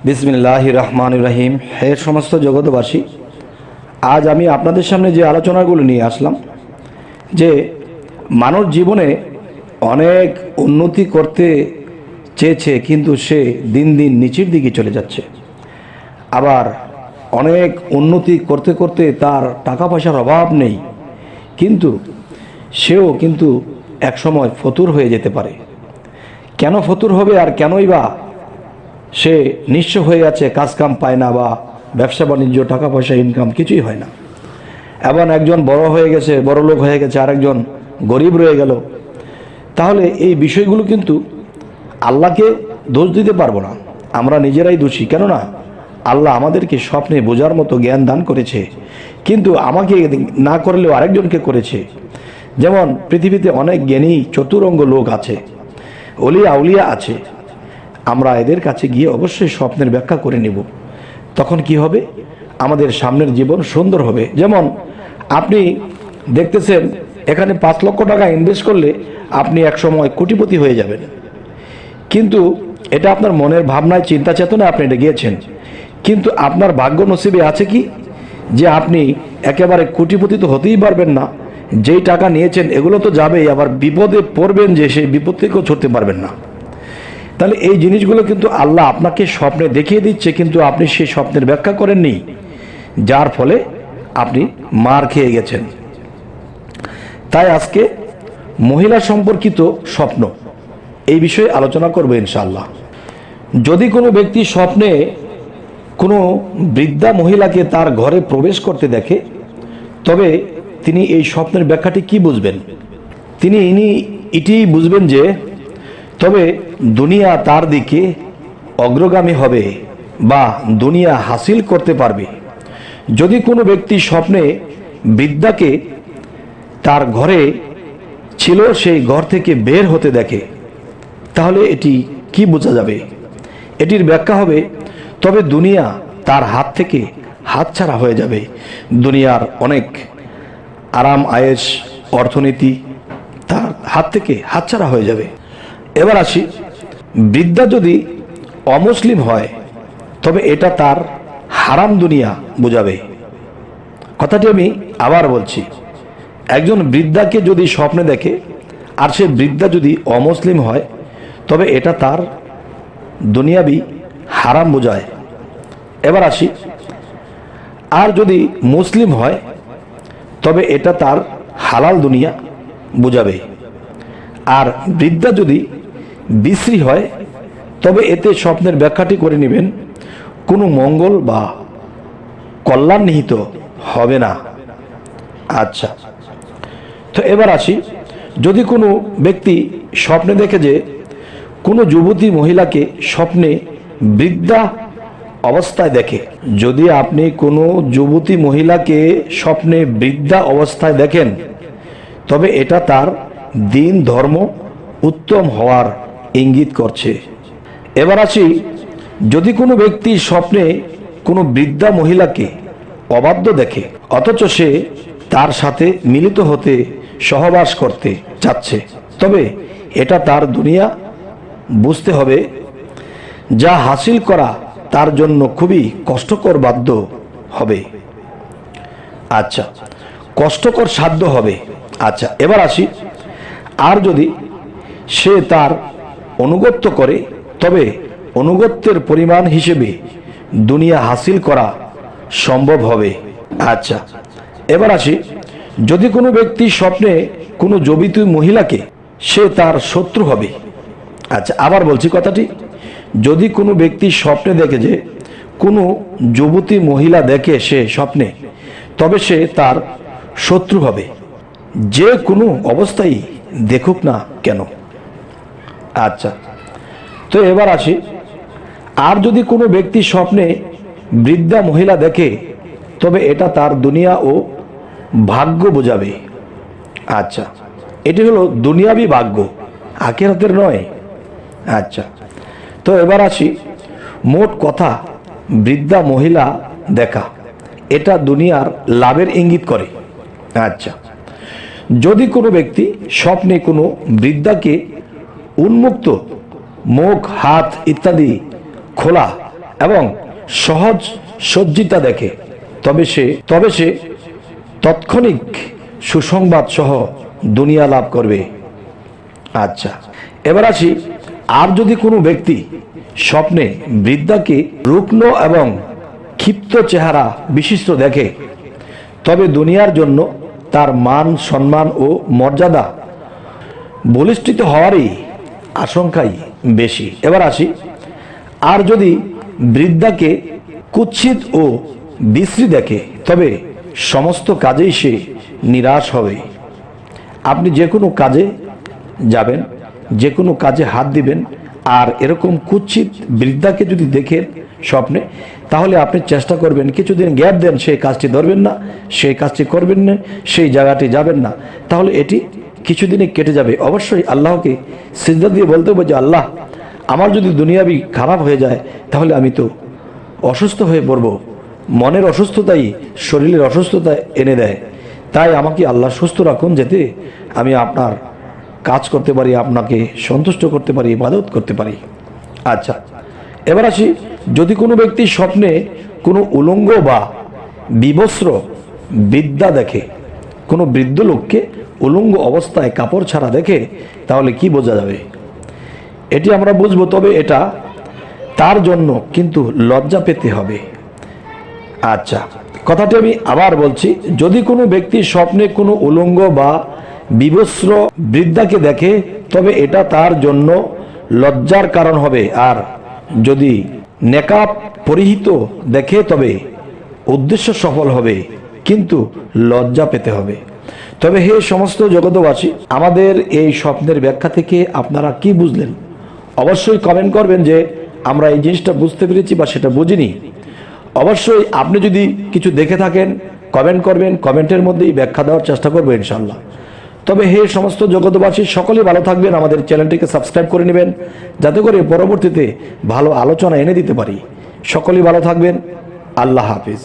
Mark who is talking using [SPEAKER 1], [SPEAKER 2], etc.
[SPEAKER 1] বিসমিল্লাহির রহমানির রহিম। হে সমস্ত জগতবাসী, আজ আমি আপনাদের সামনে যে আলোচনাগুলো নিয়ে আসলাম যে মানব জীবনে অনেক উন্নতি করতে চেয়েছে, কিন্তু সে দিন দিন নিচের দিকে চলে যাচ্ছে। আবার অনেক উন্নতি করতে করতে তার টাকা পয়সার অভাব নেই, কিন্তু সেও একসময় ফতুর হয়ে যেতে পারে। কেন ফতুর হবে আর কেনই বা সে নিঃস্ব হয়ে আছে, কাজকাম পায় না, বা ব্যবসা বাণিজ্য টাকা পয়সা ইনকাম কিছুই হয় না। এবং একজন বড় হয়ে গেছে, বড় লোক হয়ে গেছে, আরেকজন গরিব রয়ে গেল। তাহলে এই বিষয়গুলো কিন্তু আল্লাহকে দোষ দিতে পারবো না, আমরা নিজেরাই দোষী। কেননা আল্লাহ আমাদেরকে স্বপ্নে বোঝার মতো জ্ঞান দান করেছে, কিন্তু আমাকে না করলেও আরেকজনকে করেছে। যেমন পৃথিবীতে অনেক জ্ঞানী চতুরঙ্গ লোক আছে, অলিয়া আউলিয়া আছে, আমরা এদের কাছে গিয়ে অবশ্যই স্বপ্নের ব্যাখ্যা করে নেব। তখন কি হবে? আমাদের সামনের জীবন সুন্দর হবে। যেমন আপনি দেখতেছেন, এখানে 5 লক্ষ টাকা ইনভেস্ট করলে আপনি একসময় কোটিপতি হয়ে যাবেন, কিন্তু এটা আপনার মনের ভাবনায়, চিন্তা চেতনা আপনি এটা গিয়েছেন, কিন্তু আপনার ভাগ্য নসিবে আছে কি যে আপনি একেবারে কোটিপতি তো হতেই পারবেন না। যেই টাকা নিয়েছেন এগুলো তো যাবেই, আবার বিপদে পড়বেন যে সেই বিপদ থেকেও ছুটতে পারবেন না। তাহলে এই জিনিসগুলো কিন্তু আল্লাহ আপনাকে স্বপ্নে দেখিয়ে দিচ্ছে, কিন্তু আপনি সেই স্বপ্নের ব্যাখ্যা করেননি, যার ফলে আপনি মার খেয়ে গেছেন। তাই আজকে মহিলা সম্পর্কিত স্বপ্ন এই বিষয়ে আলোচনা করব ইনশাআল্লাহ। যদি কোনো ব্যক্তি স্বপ্নে কোনো বৃদ্ধা মহিলাকে তার ঘরে প্রবেশ করতে দেখে, তবে তিনি এই স্বপ্নের ব্যাখ্যাটি কি বুঝবেন? তিনি এটি বুঝবেন যে তবে দুনিয়া তার দিকে অগ্রগামী হবে বা দুনিয়া হাসিল করতে পারবে। যদি কোনো ব্যক্তি স্বপ্নে বৃদ্ধাকে তার ঘরে ছিল সেই ঘর থেকে বের হতে দেখে, তাহলে এটি কি বোঝা যাবে? এটির ব্যাখ্যা হবে তবে দুনিয়া তার হাত থেকে হাতছাড়া হয়ে যাবে, দুনিয়ার অনেক আরাম আয়েশ অর্থনীতি তার হাত থেকে হাতছাড়া হয়ে যাবে। এবার আসি, বৃদ্ধা যদি অমুসলিম হয় তবে এটা তার হারাম দুনিয়া বোঝাবে। কথাটি আমি আবার বলছি, একজন বৃদ্ধাকে যদি স্বপ্নে দেখে আর সে বৃদ্ধা যদি অমুসলিম হয় তবে এটা তার দুনিয়াবি হারাম বোঝায়। এবার আসি, আর যদি মুসলিম হয় তবে এটা তার হালাল দুনিয়া বোঝাবে। আর বৃদ্ধা যদি বিশ্রী হয় তবে এতে স্বপ্নের ব্যাখ্যাটি করে নেবেন কোনো মঙ্গল বা কল্যাণ নিহিত হবে না। আচ্ছা, তো এবার আসি, যদি কোনো ব্যক্তি স্বপ্নে দেখে যে কোনো যুবতী মহিলাকে স্বপ্নে বৃদ্ধা অবস্থায় দেখে, যদি আপনি কোনো যুবতী মহিলাকে স্বপ্নে বৃদ্ধা অবস্থায় দেখেন তবে এটা তার দিন ধর্ম উত্তম হওয়ার ইঙ্গিত করছে। এবার আসি, যদি কোনো ব্যক্তি স্বপ্নে কোনো বৃদ্ধা মহিলাকে অবাধ্য দেখে অথচ সে তার সাথে মিলিত হতে সহবাস করতে চাচ্ছে, তবে এটা তার দুনিয়া বুঝতে হবে, যা হাসিল করা তার জন্য খুবই কষ্টকর বাধ্য হবে। আচ্ছা, কষ্টকর সাধ্য হবে। আচ্ছা, এবার আসি, আর যদি সে তার অনুগত্য করে তবে অনুগত্যের পরিমাণ হিসেবে দুনিয়া হাসিল করা সম্ভব হবে। আচ্ছা, এবার আসি, যদি কোনো ব্যক্তি স্বপ্নে কোনো যুবতী মহিলাকে সে তার শত্রু হবে। আচ্ছা, আবার বলছি কথাটি, যদি কোনো ব্যক্তি স্বপ্নে দেখে যে কোনো যুবতী মহিলা দেখে সে স্বপ্নে, তবে সে তার শত্রু হবে, যে কোনো অবস্থায় দেখুক না কেন। আচ্ছা, তো এবার আসি, আর যদি কোনো ব্যক্তি স্বপ্নে বৃদ্ধা মহিলা দেখে তবে এটা তার দুনিয়া ও ভাগ্য বোঝাবে। আচ্ছা, এটি হলো দুনিয়াবি ভাগ্য, আখিরাতের নয়। আচ্ছা, তো এবার আসি, মোট কথা বৃদ্ধা মহিলা দেখা এটা দুনিয়ার লাভের ইঙ্গিত করে। আচ্ছা, যদি কোনো ব্যক্তি স্বপ্নে কোনো বৃদ্ধাকে উন্মুক্ত মুখ হাত ইত্যাদি খোলা এবং সহজ সজ্জিতা দেখে, তবে সে তাৎক্ষণিক সুসংবাদ সহ দুনিয়া লাভ করবে। আচ্ছা, এবার আসি, আর যদি কোনো ব্যক্তি স্বপ্নে বৃদ্ধাকে রুগ্ন এবং ক্ষিপ্ত চেহারা বিশিষ্ট দেখে, তবে দুনিয়ার জন্য তার মান সম্মান ও মর্যাদা বলিষ্ঠিত হওয়ারই আশঙ্কাই বেশি। এবার আসি, আর যদি বৃদ্ধাকে কুৎসিত ও বিশ্রী দেখে, তবে সমস্ত কাজেই সে নিরাশ হবে। আপনি যে কোনো কাজে যাবেন, যে কোনো কাজে হাত দিবেন, আর এরকম কুৎসিত বৃদ্ধাকে যদি দেখেন স্বপ্নে, তাহলে আপনি চেষ্টা করবেন কিছুদিন গ্যাপ দেন, সেই কাজটি ধরবেন না, সেই কাজটি করবেন না, সেই জায়গাটি যাবেন না, তাহলে এটি কিছুদিনে কেটে যাবে। অবশ্যই আল্লাহকে সিজদা দিয়ে বলতে হবে যে আল্লাহ, আমার যদি দুনিয়াবি খারাপ হয়ে যায় তাহলে আমি তো অসুস্থ হয়ে পড়ব। মনের অসুস্থতাই শরীরের অসুস্থতা এনে দেয়, তাই আমাকে আল্লাহ সুস্থ রাখুন, যাতে আমি আপনার কাজ করতে পারি, আপনাকে সন্তুষ্ট করতে পারি, ইবাদত করতে পারি। আচ্ছা, এবার আসি, যদি কোনো ব্যক্তি স্বপ্নে কোনো উলঙ্গ বা বিবস্ত্র বৃদ্ধা দেখে, কোনো বৃদ্ধ লোককে উলঙ্গ অবস্থায় কাপড় ছাড়া দেখে, তাহলে কি বোঝা যাবে? এটি আমরা বুঝবো, তবে এটা তার জন্য কিন্তু লজ্জা পেতে হবে। আচ্ছা, কথাটি আমি আবার বলছি, যদি কোনো ব্যক্তি স্বপ্নে কোনো উলঙ্গ বা বিবস্ত্র বৃদ্ধাকে দেখে, তবে এটা তার জন্য লজ্জার কারণ হবে। আর যদি নেকাব পরিহিত দেখে, তবে উদ্দেশ্য সফল হবে, কিন্তু লজ্জা পেতে হবে। তবে হে সমস্ত জগতবাসী, আমাদের এই স্বপ্নের ব্যাখ্যা থেকে আপনারা কি বুঝলেন? অবশ্যই কমেন্ট করবেন যে আমরা এই জিনিসটা বুঝতে পেরেছি বা সেটা বুঝিনি। অবশ্যই আপনি যদি কিছু দেখে থাকেন কমেন্ট করবেন, কমেন্টের মধ্যেই ব্যাখ্যা দেওয়ার চেষ্টা করবো ইনশাল্লাহ। তবে হে সমস্ত জগতবাসী, সকলেই ভালো থাকবেন, আমাদের চ্যানেলটিকে সাবস্ক্রাইব করে নেবেন, যাতে করে পরবর্তীতে ভালো আলোচনা এনে দিতে পারি। সকলেই ভালো থাকবেন, আল্লাহ হাফিজ।